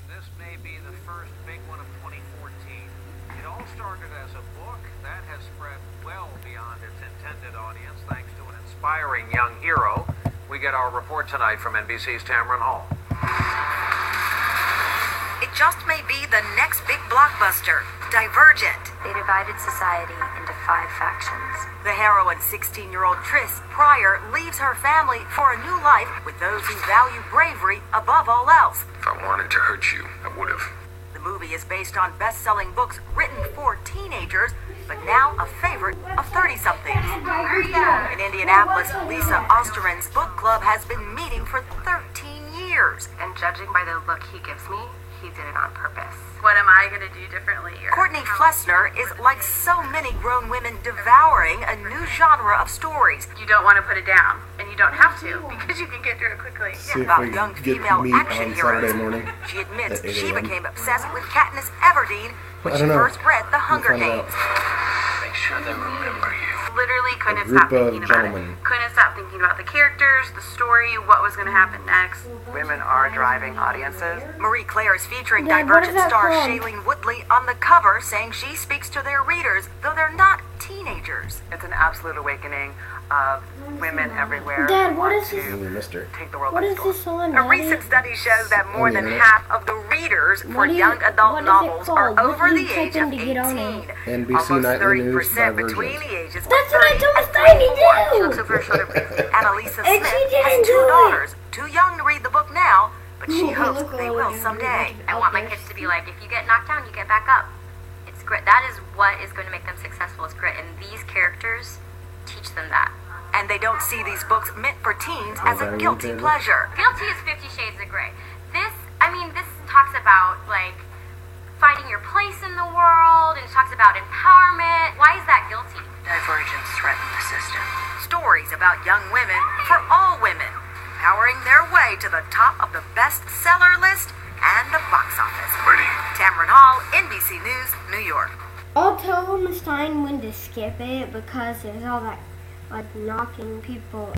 This may be the first big one of 2014. It all started as a book that has spread well beyond its intended audience thanks to an inspiring young hero. We get our report tonight from NBC's Tamron Hall. It just may be the next big blockbuster, Divergent. They divided society into 5 factions. The heroine, 16-year-old Tris Pryor, leaves her family for a new life with those who value bravery above all else. If I wanted to hurt you, I would have. The movie is based on best-selling books written for teenagers, but now a favorite of 30-somethings. In Indianapolis, Lisa Osterman's book club has been meeting for 13 years. And judging by the look he gives me, he did it on purpose. What am I going to do differently? Courtney Flessner is like so many grown women devouring a new genre of stories. You don't want to put it down, and you don't have to, because you can get through it quickly. See if About we young get female to meet action on Saturday heroes. morning. She admits at 8 she a.m. became obsessed with Katniss Everdeen when I she don't know. first read The Hunger We'll find Games. Make sure they remember you. Literally couldn't group stop of thinking about gentlemen. it. Couldn't stop thinking about the characters, the story, what was going to happen next. Women are driving audiences. Marie Claire is featuring Dad, what is Divergent that star called? Shailene Woodley on the cover, saying she speaks to their readers, though they're not teenagers. It's an absolute awakening of women everywhere Dad, who what want is this? to Missed her. take the world What by is storm. this on? A recent study shows that more On the than internet. half of the readers for What do you- young adult what is it novels are called? What over do the you age type of in to get on it? 18. NBC Almost Nightly News, 30% Divergent. between the ages of That's what I 30 told and Steiny 34. to She do. looks over her shoulder, please. Annalisa And Smith she didn't has 2 do it. daughters, too young to read the book now, but she Ooh, hopes look they what will we're someday. I want my kids to be like, if you get knocked down, you get back up. It's grit. That is what is going to make them successful, is grit. And these characters teach them that. And they don't see these books meant for teens as a Vitamin guilty K. pleasure. Guilty is 50 Shades of Grey. This talks about, like, finding your place in the world, and it talks about empowerment. Why is that guilty? Divergence threaten the system. Stories about young women for all women, powering their way to the top of the bestseller list and the box office. Ready? Tamron Hall, NBC News, New York. I'll tell Miss Stein when to skip it because there's all that like knocking people